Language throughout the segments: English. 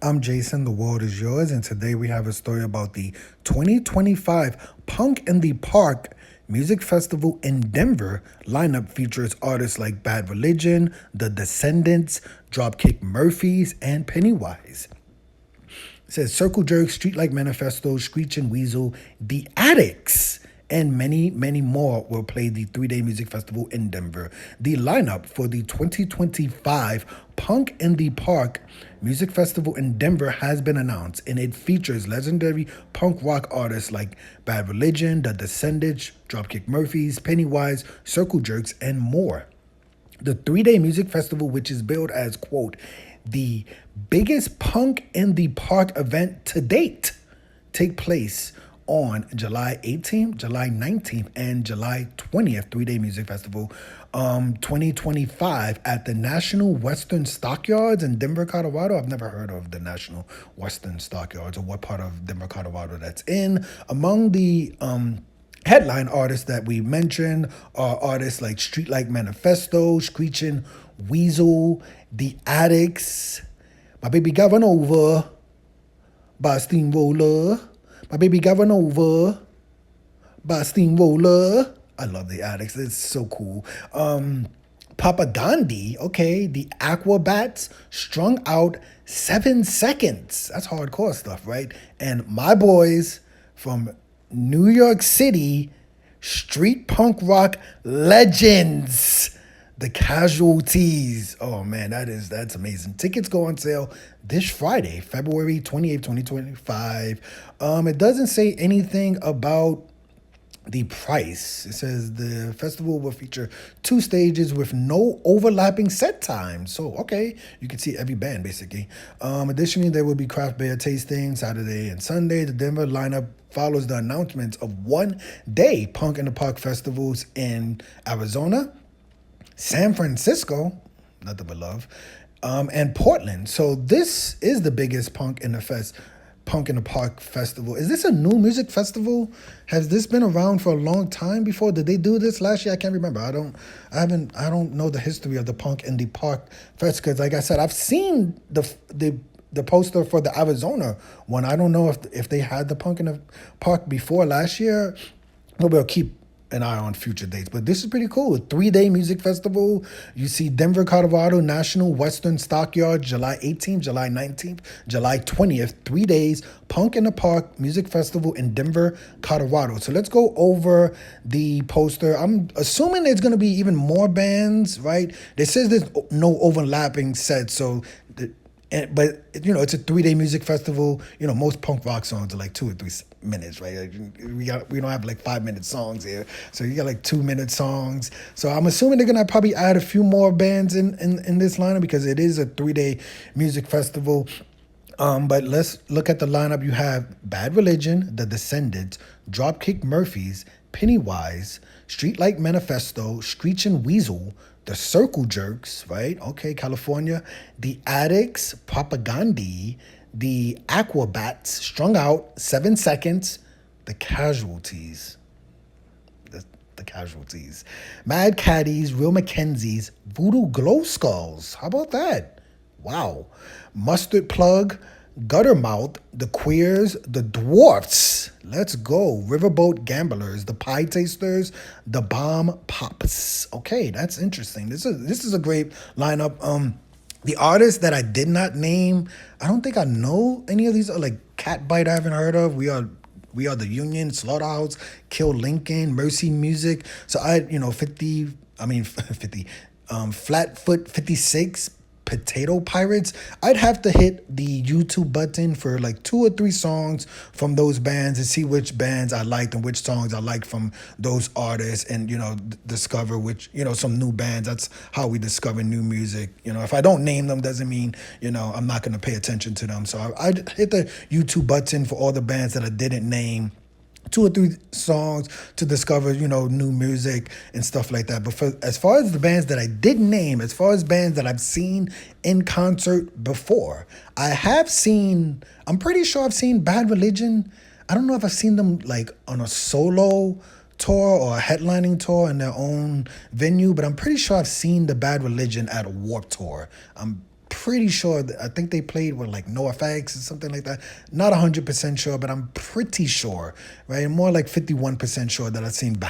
I'm Jason, the world is yours, and today we have a story about the 2025 Punk in the Park Music Festival in Denver. Lineup features artists like Bad Religion, The Descendants, Dropkick Murphys, and Pennywise. It says Circle Jerk, Street Like Manifesto, Screech and Weasel, The Addicts, and many, many more will play the 3 day music festival in Denver. The lineup for the 2025 Punk in the Park Music Festival in Denver has been announced, and it features legendary punk rock artists like Bad Religion, The Descendants, Dropkick Murphys, Pennywise, Circle Jerks, and more. The 3 day music festival, which is billed as, quote, the biggest punk in the park event to date, take place on July 18th, July 19th, and July 20th, 3 day music festival 2025 at the National Western Stockyards in Denver, Colorado. I've never heard of the National Western Stockyards or what part of Denver, Colorado that's in. Among the headline artists that we mentioned are artists like Street Like Manifesto, Screeching Weasel, The Addicts, My Baby Gavin Over, by Steamroller, My Baby Gavin Over, by Steamroller. I love The Addicts. It's so cool. Papa Gandhi, okay, The Aquabats, Strung Out 7 Seconds. That's hardcore stuff, right? And my boys from New York City, street punk rock legends, The Casualties. Oh man, that's amazing. Tickets go on sale this Friday, February 28th, 2025. It doesn't say anything about the price. It says the festival will feature 2 stages with no overlapping set times. So, okay, you can see every band basically. Additionally, there will be craft beer tasting Saturday and Sunday. The Denver lineup follows the announcements of 1 day Punk in the Park festivals in Arizona, San Francisco, nothing but love, and Portland. So this is the biggest Punk in the Park festival. Is this a new music festival? Has this been around for a long time before? Did they do this last year? I can't remember. I don't know the history of the Punk in the Park fest because, like I said, I've seen the poster for the Arizona one. I don't know if they had the Punk in the Park before last year. But we'll keep an eye on future dates. But this is pretty cool. A 3 day music festival. You see Denver, Colorado, National Western Stockyard, July 18th, July 19th, July 20th, 3 days. Punk in the Park Music Festival in Denver, Colorado. So let's go over the poster. I'm assuming there's going to be even more bands, right? It says there's no overlapping sets, so but it's a 3 day music festival. Most punk rock songs are like 2 or 3 minutes, right? Like we don't have like 5 minute songs here, so you got like 2 minute songs. So I'm assuming they're gonna probably add a few more bands in this lineup because it is a 3 day music festival. But let's look at the lineup. You have Bad Religion, The Descendants, Dropkick Murphys, Pennywise, Street Like Manifesto, Screeching Weasel, The Circle Jerks, right? Okay, California. The Addicts, Papa Gandhi, The Aquabats, Strung Out, 7 Seconds, The Casualties. The Casualties. Mad Caddies, Real Mackenzies, Voodoo Glow Skulls. How about that? Wow. Mustard Plug, Guttermouth, The Queers, The Dwarfs. Let's go. Riverboat Gamblers, The Pie Tasters, The Bomb Pops. Okay, that's interesting. This is a great lineup. The artists that I did not name, I don't think I know any of these. Like Catbite, I haven't heard of. We are the Union, Slaughterhouse, Kill Lincoln, Mercy Music. So 50, Flatfoot 56, Potato Pirates. I'd have to hit the YouTube button for like 2 or 3 songs from those bands and see which bands I liked and which songs I liked from those artists, and discover which some new bands. That's how we discover new music. If I don't name them, doesn't mean I'm not going to pay attention to them. So I'd hit the YouTube button for all the bands that I didn't name, 2 or 3 songs to discover, new music and stuff like that. But as far as the bands that I did name, as far as bands that I've seen in concert before, I'm pretty sure I've seen Bad Religion. I don't know if I've seen them like on a solo tour or a headlining tour in their own venue, but I'm pretty sure I've seen the Bad Religion at a Warped Tour. I'm pretty sure. I think they played with like No Effects or something like that. Not 100% sure, but I'm pretty sure, right? More like 51% sure that I've seen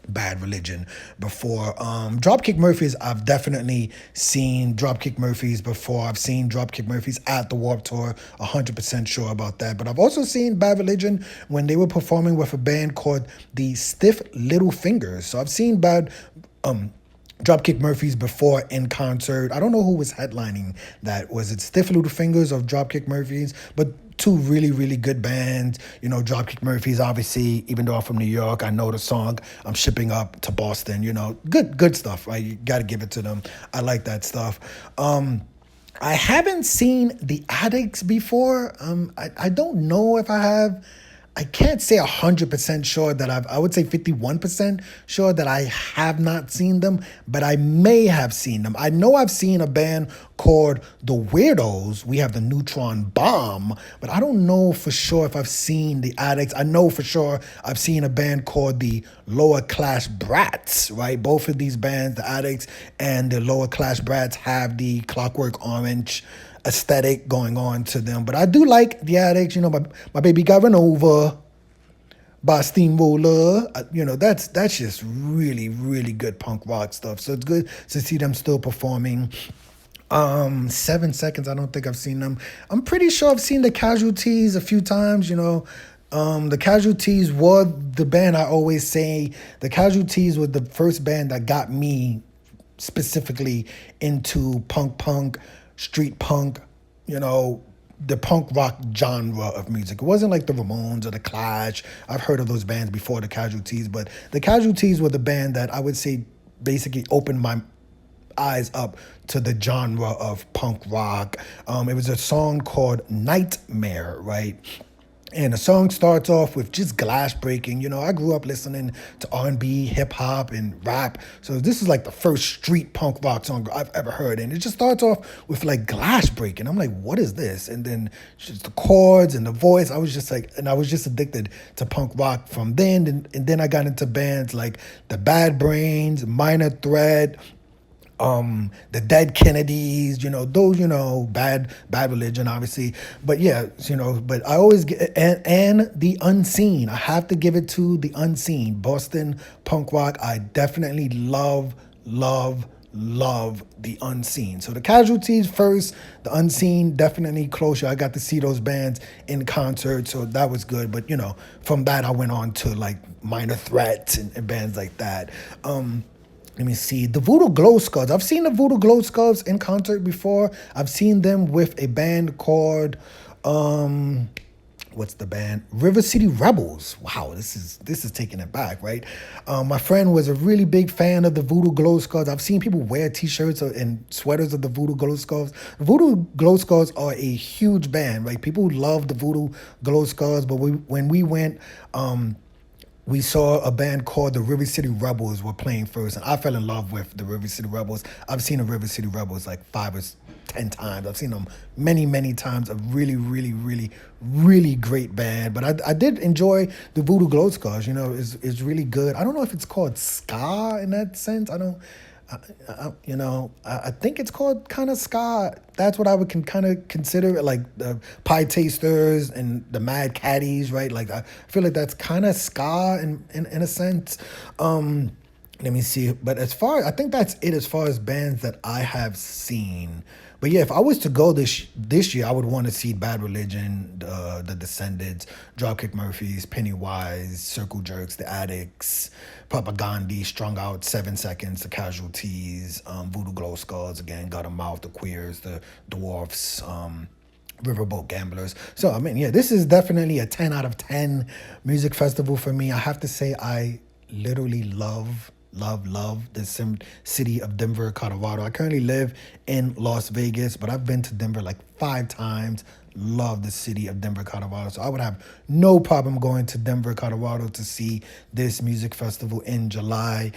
Bad Religion before. Dropkick Murphys, I've definitely seen Dropkick Murphys before. I've seen Dropkick Murphys at the Warped Tour, 100% sure about that. But I've also seen Bad Religion when they were performing with a band called the Stiff Little Fingers. So I've seen Dropkick Murphys before in concert. I don't know who was headlining that. Was it Stiff Little Fingers or Dropkick Murphys? But two really, really good bands. You know, Dropkick Murphys, obviously, even though I'm from New York, I know the song. I'm shipping up to Boston, you know. Good stuff, right? You got to give it to them. I like that stuff. I haven't seen the Addicts before. I don't know if I have. I can't say 100% sure that I would say 51% sure that I have not seen them, but I may have seen them. I know I've seen a band called The Weirdos. We have the Neutron Bomb, but I don't know for sure if I've seen the Addicts. I know for sure I've seen a band called the Lower Class Brats, right? Both of these bands, the Addicts and the Lower Class Brats, have the Clockwork Orange aesthetic going on to them. But I do like the Addicts. You know, my baby got run over by a steamroller. You know, that's just really, really good punk rock stuff. So it's good to see them still performing. 7 Seconds, I don't think I've seen them. I'm pretty sure I've seen the Casualties a few times, you know. The Casualties were the band I always say. The Casualties were the first band that got me specifically into punk, street punk, you know, the punk rock genre of music. It wasn't like the Ramones or the Clash. I've heard of those bands before the Casualties, but the Casualties were the band that I would say basically opened my eyes up to the genre of punk rock. It was a song called Nightmare, right? And the song starts off with just glass breaking. You know, I grew up listening to R&B, hip hop, and rap. So this is like the first street punk rock song I've ever heard. And it just starts off with like glass breaking. I'm like, what is this? And then just the chords and the voice. I was just addicted to punk rock from then. And then I got into bands like the Bad Brains, Minor Threat, the Dead Kennedys, you know, those, you know, bad Religion, obviously. But yeah, you know, but I always get, and the Unseen. I have to give it to the Unseen. Boston punk rock. I definitely love the Unseen. So the Casualties first, the Unseen definitely closer. I got to see those bands in concert, so that was good. But, you know, from that I went on to like Minor Threat and bands like that. Let me see. The Voodoo Glow Skulls. I've seen the Voodoo Glow Skulls in concert before. I've seen them with a band called, what's the band? River City Rebels. Wow, this is taking it back, right? My friend was a really big fan of the Voodoo Glow Skulls. I've seen people wear T-shirts and sweaters of the Voodoo Glow Skulls. The Voodoo Glow Skulls are a huge band, right? People love the Voodoo Glow Skulls, but when we went, we saw a band called the River City Rebels were playing first, and I fell in love with the River City Rebels. I've seen the River City Rebels like 5 or 10 times. I've seen them many times. A really great band. But I did enjoy the Voodoo Glow Skulls. You know, it's really good. I don't know if it's called ska in that sense. I think it's called kind of ska. That's what I would kind of consider it, like the Pie Tasters and the Mad Caddies, right? Like I feel like that's kind of ska in a sense. Let me see. But I think that's it as far as bands that I have seen. But yeah, if I was to go this year, I would want to see Bad Religion, the Descendants, Dropkick Murphys, Pennywise, Circle Jerks, the Addicts, Propaganda, Strung Out, 7 Seconds, the Casualties, Voodoo Glow Skulls, again, Got 'Em Mouth, the Queers, the Dwarfs, Riverboat Gamblers. So, I mean, yeah, this is definitely a 10 out of 10 music festival for me. I have to say I literally love the city of Denver, Colorado. I currently live in Las Vegas, but I've been to Denver like 5 times. Love the city of Denver, Colorado. So I would have no problem going to Denver, Colorado to see this music festival in July.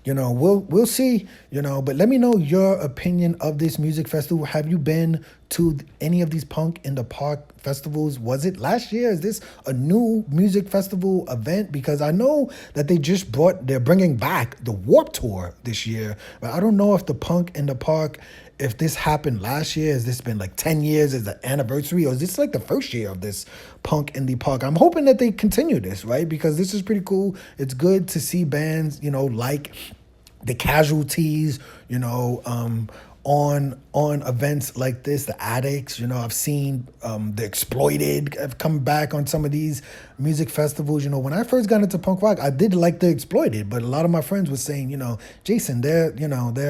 You know, we'll see, you know, but let me know your opinion of this music festival. Have you been to any of these Punk in the Park festivals? Was it last year? Is this a new music festival event? Because I know that they're bringing back the Warped Tour this year, but I don't know if the Punk in the Park if this happened last year, has this been like 10 years as the anniversary, or is this like the first year of this punk indie park? I'm hoping that they continue this, right? Because this is pretty cool. It's good to see bands, like the Casualties, on events like this, the Addicts. I've seen the Exploited have come back on some of these music festivals. When I first got into punk rock, I did like the Exploited, but a lot of my friends were saying, Jason, they're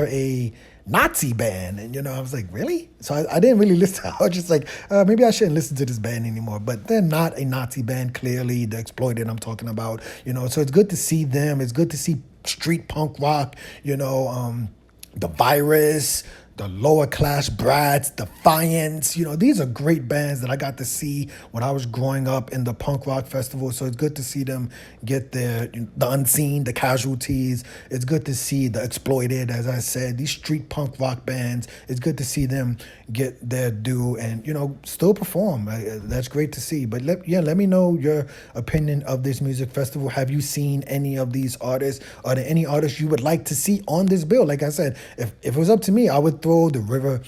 a Nazi band, and I was like, really? So I didn't really listen. I was just like, maybe I shouldn't listen to this band anymore. But they're not a Nazi band, clearly. The Exploited I'm talking about, so it's good to see them. It's good to see street punk rock, the Virus, the Lower Class Brats, Defiance. These are great bands that I got to see when I was growing up in the punk rock festival. So it's good to see them get the Unseen, the Casualties. It's good to see the Exploited, as I said, these street punk rock bands. It's good to see them get their due and, still perform. That's great to see. But let me know your opinion of this music festival. Have you seen any of these artists? Are there any artists you would like to see on this bill? Like I said, if it was up to me, I would throw the river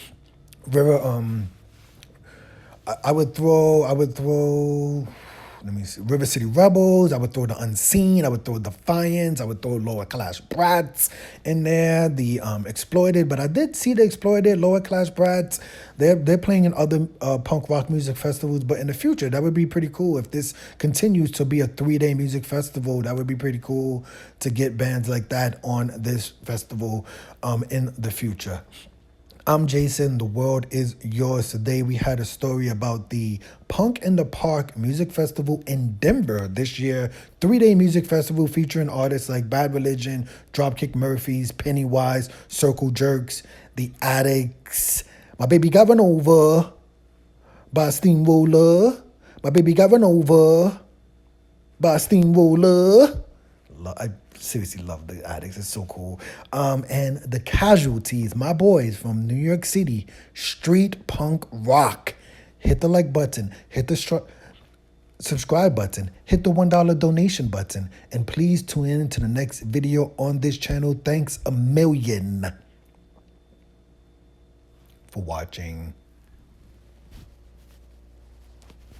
I would throw let me see, River City Rebels. I would throw the Unseen. I would throw Defiance. I would throw Lower Class Brats in there. The Exploited, but I did see the Exploited, Lower Class Brats. They're playing in other punk rock music festivals, but in the future, that would be pretty cool if this continues to be a 3-day music festival. That would be pretty cool to get bands like that on this festival in the future. I'm Jason. The world is yours. Today we had a story about the Punk in the Park Music Festival in Denver this year. 3-day music festival featuring artists like Bad Religion, Dropkick Murphys, Pennywise, Circle Jerks, The Addicts, My Baby Got Run Over by a Steamroller, My Baby Got Run Over by a Steamroller. I seriously love the Addicts. It's so cool. And the Casualties, my boys from New York City, street punk rock. Hit the like button, hit the subscribe button, hit the $1 donation button, and please tune in to the next video on this channel. Thanks a million for watching.